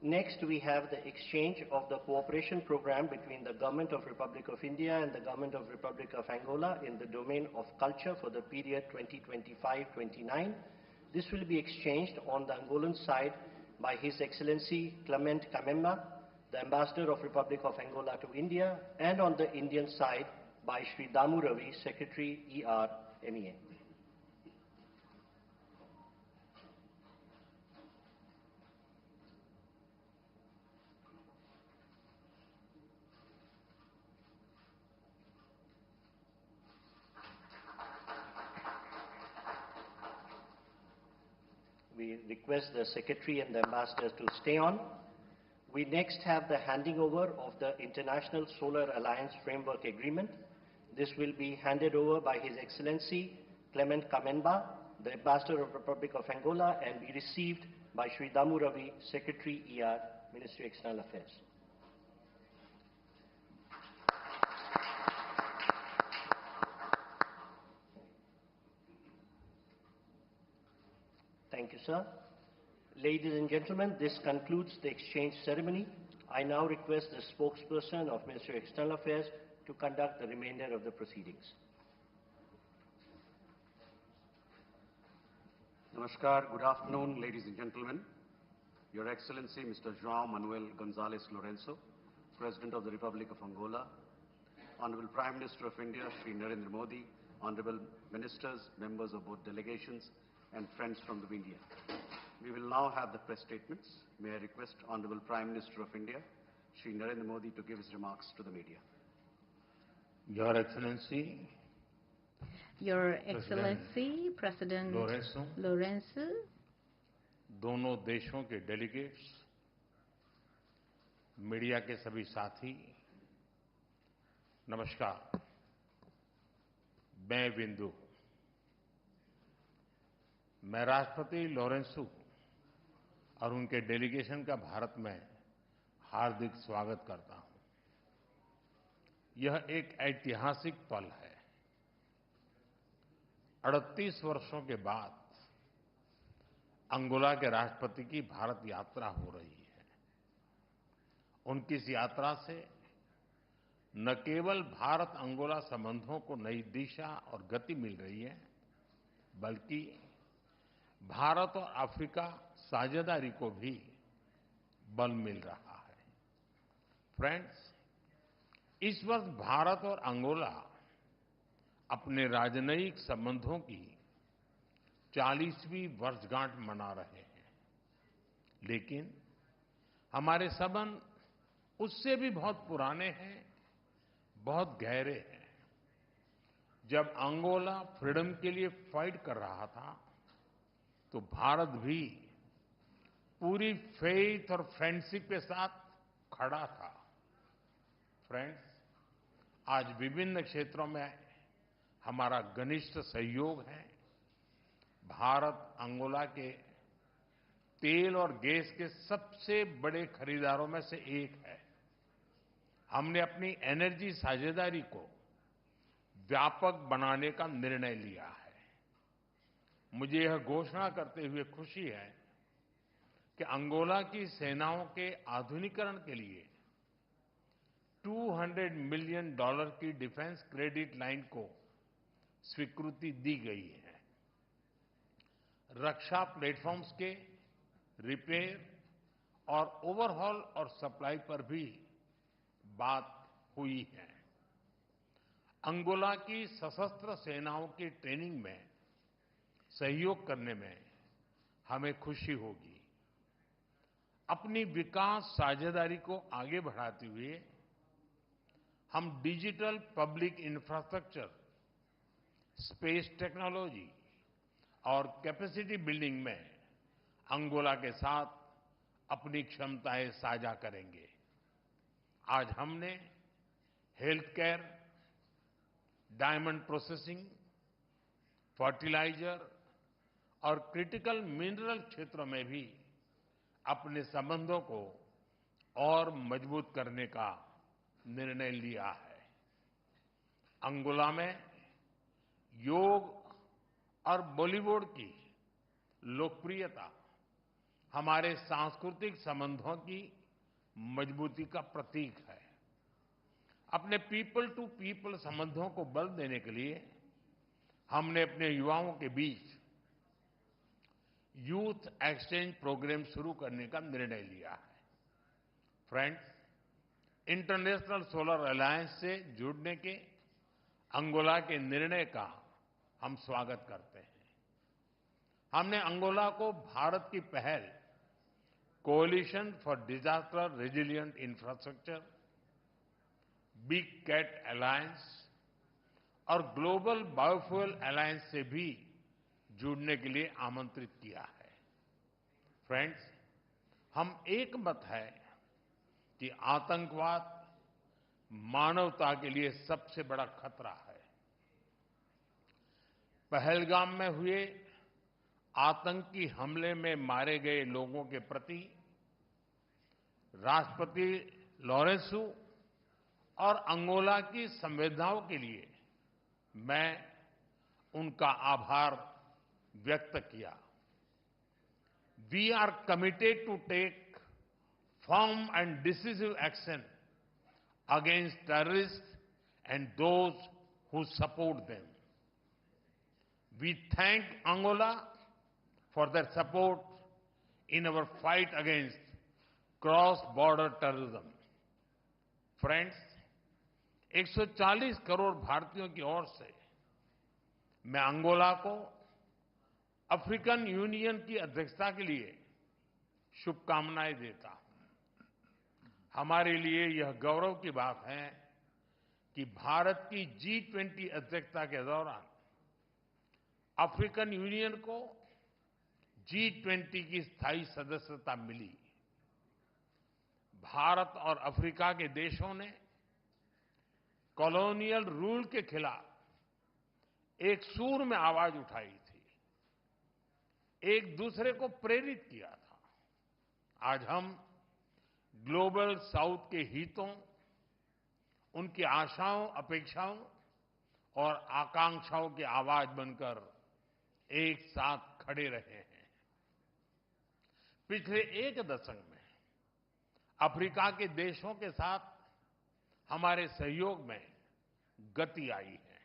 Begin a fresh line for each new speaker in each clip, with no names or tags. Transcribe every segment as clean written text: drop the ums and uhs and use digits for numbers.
Next, we have the exchange of the cooperation program between the Government of Republic of India and the Government of Republic of Angola in the domain of culture for the period 2025-29. This will be exchanged on the Angolan side by His Excellency Clement Kamemba, the Ambassador of Republic of Angola to India, and on the Indian side by Sri Damu Ravi, Secretary ER-MEA. We request the Secretary and the Ambassadors to stay on. We next have the handing over of the International Solar Alliance Framework Agreement. This will be handed over by His Excellency Clement Kamemba, the Ambassador of Republic of Angola, and be received by Sri Damu Ravi, Secretary ER, Ministry of External Affairs. Thank you, sir. Ladies and gentlemen, this concludes the exchange ceremony. I now request the spokesperson of Ministry of External Affairs to conduct the remainder of the proceedings.
Namaskar, good afternoon, ladies and gentlemen. Your Excellency, Mr. João Gonzalez Lourenço, President of the Republic of Angola, Honorable Prime Minister of India, Shri Narendra Modi, Honorable Ministers, members of both delegations, and friends from the India. We will now have the press statements. May I request Honorable Prime Minister of India, Shri Narendra Modi, to give his remarks to the media.
Your Excellency,
President
Lourenço, दोनों देशों के delegates, media के सभी साथी, नमस्कार। मैं बिंदु, मैं राष्ट्रपति लॉरेंसो और उनके डेलीगेशन का भारत में हार्दिक स्वागत करता हूं। यह एक ऐतिहासिक पल है। 38 वर्षों के बाद अंगोला के राष्ट्रपति की भारत यात्रा हो रही है। उनकी इस यात्रा से न केवल भारत अंगोला संबंधों को नई दिशा और गति मिल रही है, बल्कि भारत और अफ्रीका साझेदारी को भी बल मिल रहा है। फ्रेंड्स, इस वर्ष भारत और अंगोला अपने राजनयिक संबंधों की 40वीं वर्षगांठ मना रहे हैं, लेकिन हमारे संबंध उससे भी बहुत पुराने हैं, बहुत गहरे हैं। जब अंगोला फ्रीडम के लिए फाइट कर रहा था, तो भारत भी पूरी फेथ और फ्रेंडशिप के साथ खड़ा था। फ्रेंड्स, आज विभिन्न क्षेत्रों में हमारा घनिष्ठ सहयोग है। भारत अंगोला के तेल और गैस के सबसे बड़े खरीदारों में से एक है। हमने अपनी एनर्जी साझेदारी को व्यापक बनाने का निर्णय लिया है। मुझे यह घोषणा करते हुए खुशी है कि अंगोला की सेनाओं के आधुनिकीकरण के लिए $200 मिलियन की डिफेंस क्रेडिट लाइन को स्वीकृति दी गई है। रक्षा प्लेटफॉर्म्स के रिपेयर और ओवरहॉल और सप्लाई पर भी बात हुई है। अंगोला की सशस्त्र सेनाओं की ट्रेनिंग में सहयोग करने में हमें खुशी होगी। अपनी विकास साझेदारी को आगे बढ़ाते हुए हम digital public infrastructure, space technology और कैपेसिटी बिल्डिंग में अंगोला के साथ अपनी क्षमताएं साझा करेंगे। आज हमने health care, diamond processing, fertiliser और क्रिटिकल मिनरल क्षेत्रों में भी अपने संबंधों को और मजबूत करने का निर्णय लिया है। अंगोला में योग और बॉलीवुड की लोकप्रियता हमारे सांस्कृतिक संबंधों की मजबूती का प्रतीक है। अपने पीपल टू पीपल संबंधों को बल देने के लिए हमने अपने युवाओं के बीच यूथ एक्सचेंज प्रोग्राम शुरू करने का निर्णय लिया है। फ्रेंड्स, इंटरनेशनल सोलर अलायंस से जुड़ने के अंगोला के निर्णय का हम स्वागत करते हैं। हमने अंगोला को भारत की पहल coalition for disaster resilient infrastructure, big cat alliance और ग्लोबल बायोफ्यूल अलायंस से भी जुड़ने के लिए आमंत्रित किया है। फ्रेंड्स, हम एक मत है कि आतंकवाद मानवता के लिए सबसे बड़ा खतरा है। पहलगाम में हुए आतंकी हमले में मारे गए लोगों के प्रति राष्ट्रपति लॉरेंसो और अंगोला की संवेदनाओं के लिए मैं उनका आभार व्यक्त किया। We are committed to take firm and decisive action against terrorist and those who support them. We thank Angola for their support in our fight against cross-border terrorism. Friends, 140 crore भारतीयों की ओर से मैं अंगोला को अफ्रीकन यूनियन की अध्यक्षता के लिए शुभकामनाएं देता हूं। हमारे लिए यह गौरव की बात है कि भारत की G20 अध्यक्षता के दौरान अफ्रीकन यूनियन को G20 की स्थायी सदस्यता मिली। भारत और अफ्रीका के देशों ने कॉलोनियल रूल के खिलाफ एक सूर में आवाज उठाई थी, एक दूसरे को प्रेरित किया था। आज हम ग्लोबल साउथ के हितों, उनकी आशाओं, अपेक्षाओं और आकांक्षाओं की आवाज बनकर एक साथ खड़े रहे हैं। पिछले एक दशक में अफ्रीका के देशों के साथ हमारे सहयोग में गति आई है।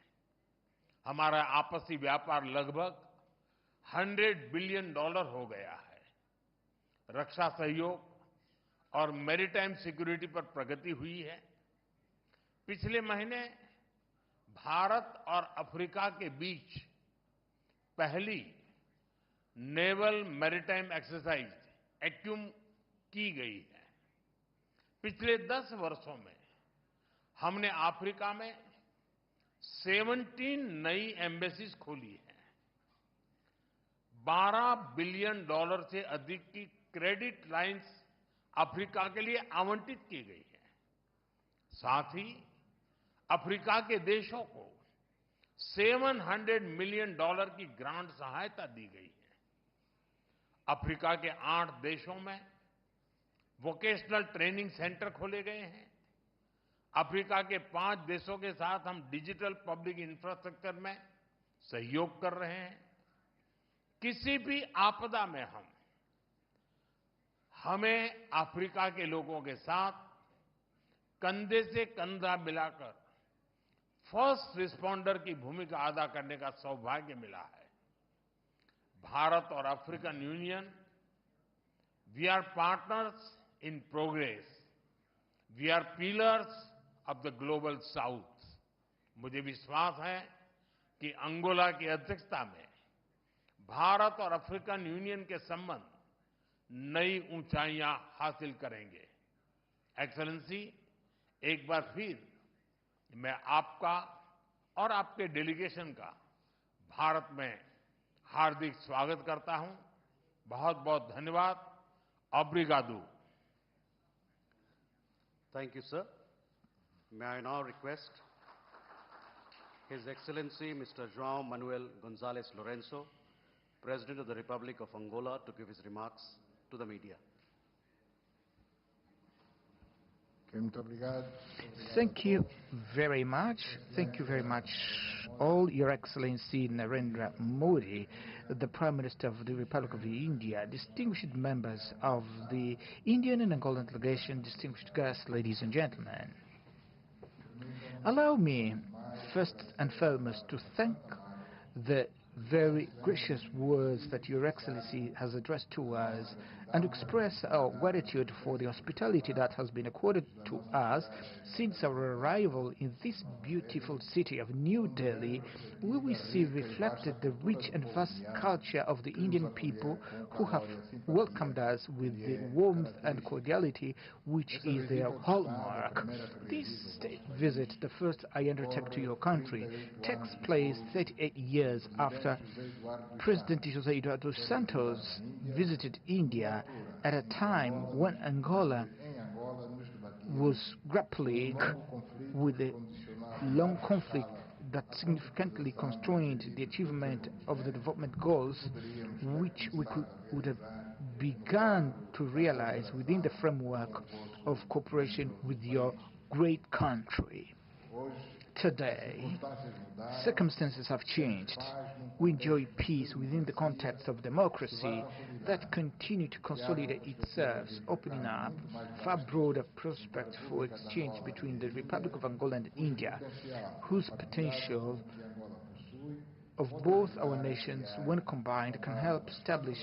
हमारा आपसी व्यापार लगभग $100 बिलियन हो गया है। रक्षा सहयोग और मैरीटाइम सिक्योरिटी पर प्रगति हुई है। पिछले महीने भारत और अफ्रीका के बीच पहली नेवल मैरीटाइम एक्सरसाइज एक्यूम की गई है। पिछले 10 वर्षों में हमने अफ्रीका में 17 नई एम्बेसीज खोली है। $12 बिलियन से अधिक की क्रेडिट लाइंस अफ्रीका के लिए आवंटित की गई है। साथ ही अफ्रीका के देशों को $700 मिलियन की ग्रांट सहायता दी गई है। अफ्रीका के 8 देशों में वोकेशनल ट्रेनिंग सेंटर खोले गए हैं। अफ्रीका के 5 देशों के साथ हम डिजिटल पब्लिक इंफ्रास्ट्रक्चर में सहयोग कर रहे हैं। किसी भी आपदा में हमें अफ्रीका के लोगों के साथ कंधे से कंधा मिलाकर फर्स्ट रिस्पॉन्डर की भूमिका अदा करने का सौभाग्य मिला है। भारत और African Union, we are partners in progress, we are pillars of the Global South. मुझे विश्वास है कि अंगोला की अध्यक्षता में भारत और अफ्रीकन यूनियन के संबंध नई ऊंचाइयां हासिल करेंगे। एक्सेलेंसी, एक बार फिर मैं आपका और आपके डेलीगेशन का भारत में हार्दिक स्वागत करता हूं। बहुत बहुत धन्यवाद। Obrigado.
Thank you, sir. May I now request His Excellency Mr. João Manuel Gonzalez Lourenço, President of the Republic of Angola, to give his remarks to the media.
Thank you very much. Thank you very much, all Your Excellency Narendra Modi, the Prime Minister of the Republic of India, distinguished members of the Indian and Angolan delegation, distinguished guests, ladies and gentlemen. Allow me, first and foremost, to thank the very gracious words that Your Excellency has addressed to us and express our gratitude for the hospitality that has been accorded to us since our arrival in this beautiful city of New Delhi, where we see reflected the rich and vast culture of the Indian people who have welcomed us with the warmth and cordiality which is their hallmark. This state visit, the first I undertake to your country, takes place 38 years after President José Eduardo Santos visited India at a time when Angola was grappling with a long conflict that significantly constrained the achievement of the development goals which we would have begun to realize within the framework of cooperation with your great country. Today, circumstances have changed. We enjoy peace within the context of democracy that continue to consolidate itself, opening up far broader prospects for exchange between the Republic of Angola and India, whose potential of both our nations, when combined, can help establish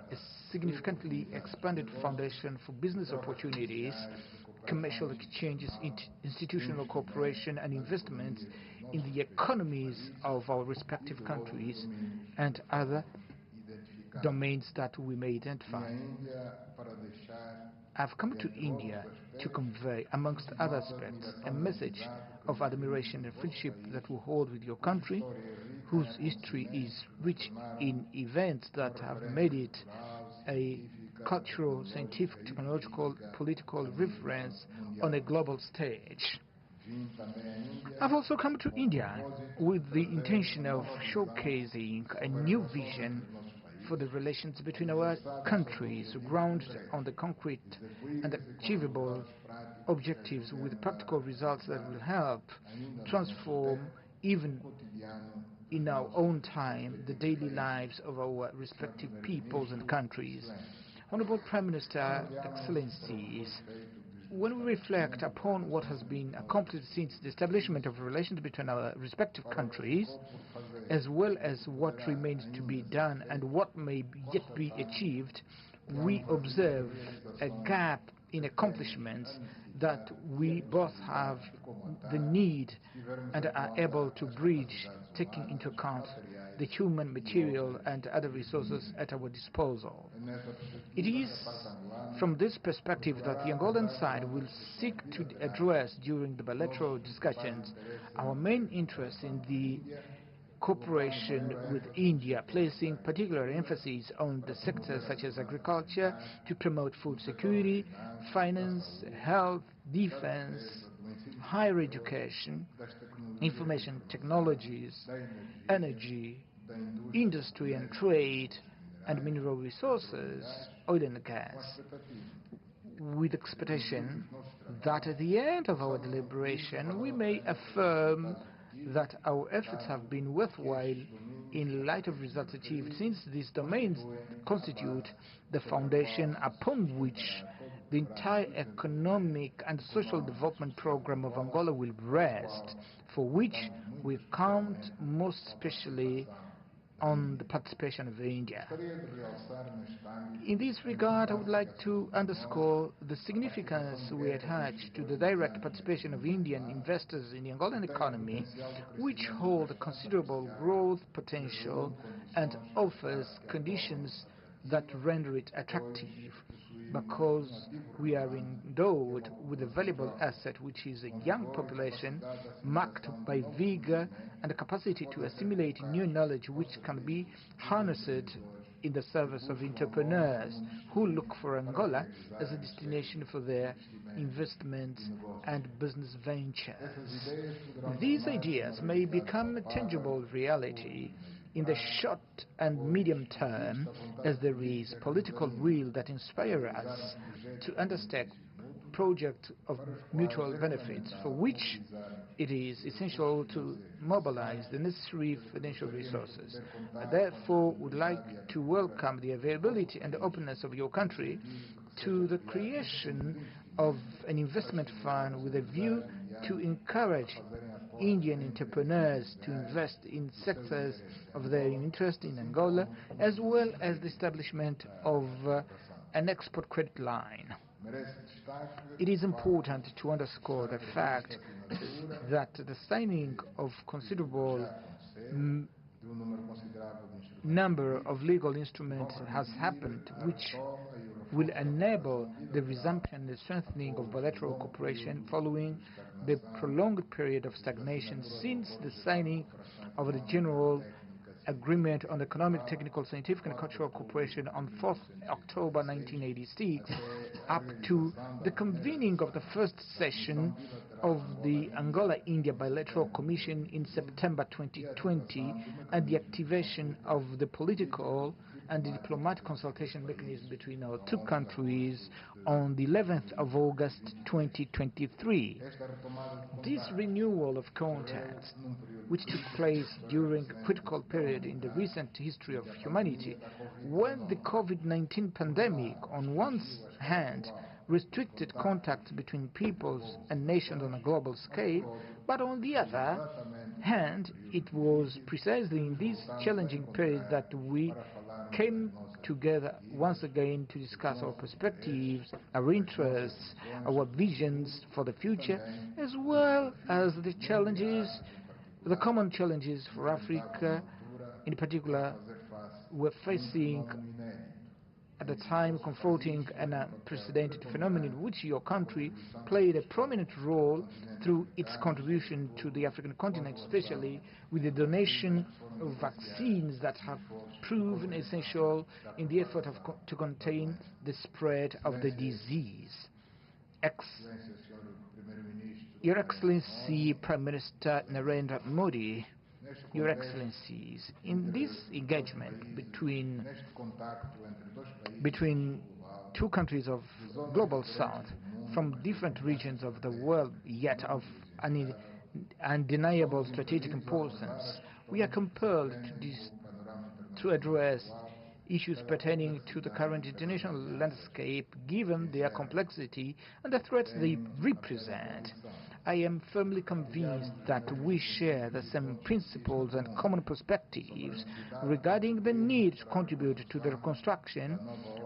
a significantly expanded foundation for business opportunities, commercial exchanges, institutional cooperation and investments in the economies of our respective countries and other domains that we may identify. I've come to India to convey, amongst other aspects, a message of admiration and friendship that we hold with your country, whose history is rich in events that have made it a cultural, scientific, technological, political reference on a global stage. I've also come to India with the intention of showcasing a new vision for the relations between our countries, grounded on the concrete and achievable objectives with practical results that will help transform, even in our own time, the daily lives of our respective peoples and countries. Honorable Prime Minister, Excellencies, when we reflect upon what has been accomplished since the establishment of relations between our respective countries, as well as what remains to be done and what may yet be achieved, we observe a gap in accomplishments that we both have the need and are able to bridge, taking into account the human, material and other resources at our disposal. It is from this perspective that the Angolan side will seek to address during the bilateral discussions our main interest in the cooperation with India, placing particular emphasis on the sectors such as agriculture to promote food security, finance, health, defense, higher education, information technologies, energy, industry and trade, and mineral resources, oil and gas, with expectation that at the end of our deliberation we may affirm that our efforts have been worthwhile in light of results achieved, since these domains constitute the foundation upon which the entire economic and social development program of Angola will rest, for which we count most especially on the participation of India. In this regard, I would like to underscore the significance we attach to the direct participation of Indian investors in the Angolan economy, which hold a considerable growth potential and offers conditions that render it attractive, because we are endowed with a valuable asset, which is a young population marked by vigor and a capacity to assimilate new knowledge which can be harnessed in the service of entrepreneurs who look for Angola as a destination for their investments and business ventures. These ideas may become a tangible reality in the short and medium term, as there is political will that inspires us to undertake project of mutual benefits, for which it is essential to mobilize the necessary financial resources. I therefore would like to welcome the availability and the openness of your country to the creation of an investment fund with a view to encourage Indian entrepreneurs to invest in sectors of their interest in Angola, as well as the establishment of an export credit line. It is important to underscore the fact that the signing of considerable number of legal instruments has happened, which will enable the resumption and strengthening of bilateral cooperation following the prolonged period of stagnation since the signing of the General Agreement on Economic, Technical, Scientific and Cultural Cooperation on 4th October 1986 up to the convening of the first session of the Angola-India Bilateral Commission in September 2020 and the activation of the political and the diplomatic consultation mechanism between our two countries on the 11th of August 2023. This renewal of contacts, which took place during a critical period in the recent history of humanity, when the COVID-19 pandemic, on one hand, restricted contact between peoples and nations on a global scale, but on the other hand, it was precisely in this challenging period that we came together once again to discuss our perspectives, our interests, our visions for the future, as well as the challenges, the common challenges for Africa, in particular, we're facing at the time confronting an unprecedented phenomenon in which your country played a prominent role through its contribution to the African continent, especially with the donation of vaccines that have proven essential in the effort to contain the spread of the disease. Your Excellency Prime Minister Narendra Modi, Your Excellencies, in this engagement between two countries of Global South from different regions of the world, yet of undeniable strategic importance, we are compelled to address issues pertaining to the current international landscape given their complexity and the threats they represent. I am firmly convinced that we share the same principles and common perspectives regarding the need to contribute to the reconstruction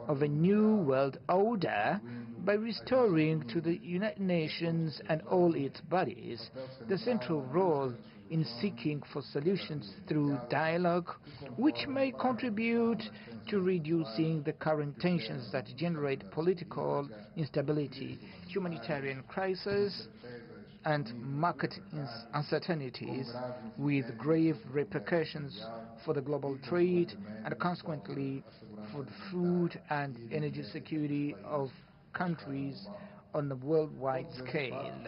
of a new world order by restoring to the United Nations and all its bodies the central role in seeking for solutions through dialogue, which may contribute to reducing the current tensions that generate political instability, humanitarian crisis, and market uncertainties with grave repercussions for the global trade and consequently for the food and energy security of countries on a worldwide scale.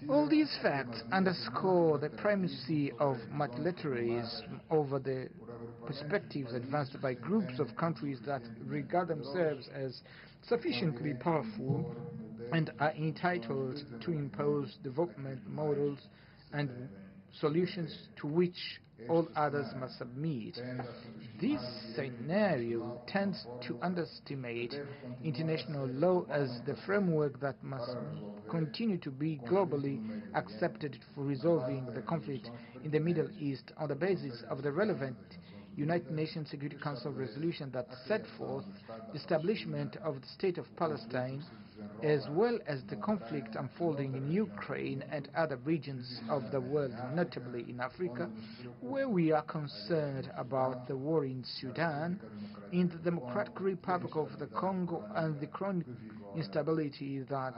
All these facts underscore the primacy of multilateralism over the perspectives advanced by groups of countries that regard themselves as sufficiently powerful and are entitled to impose development models and solutions to which all others must submit. This scenario tends to underestimate international law as the framework that must continue to be globally accepted for resolving the conflict in the Middle East on the basis of the relevant United Nations Security Council resolution that set forth the establishment of the State of Palestine, as well as the conflict unfolding in Ukraine and other regions of the world, notably in Africa, where we are concerned about the war in Sudan, in the Democratic Republic of the Congo, and the chronic instability that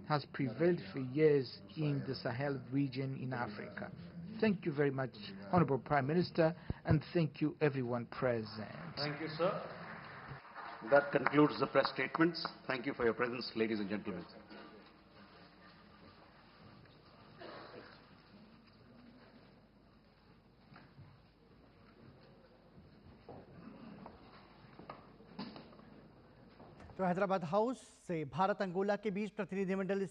has prevailed for years in the Sahel region in Africa. Thank you very much, Honorable Prime Minister, and thank you everyone present.
Thank you, sir. That concludes the press statements. Thank you for your presence, ladies and gentlemen.
तो Hyderabad house से Bharat Angola के बीच प्रतिनिधिमंडल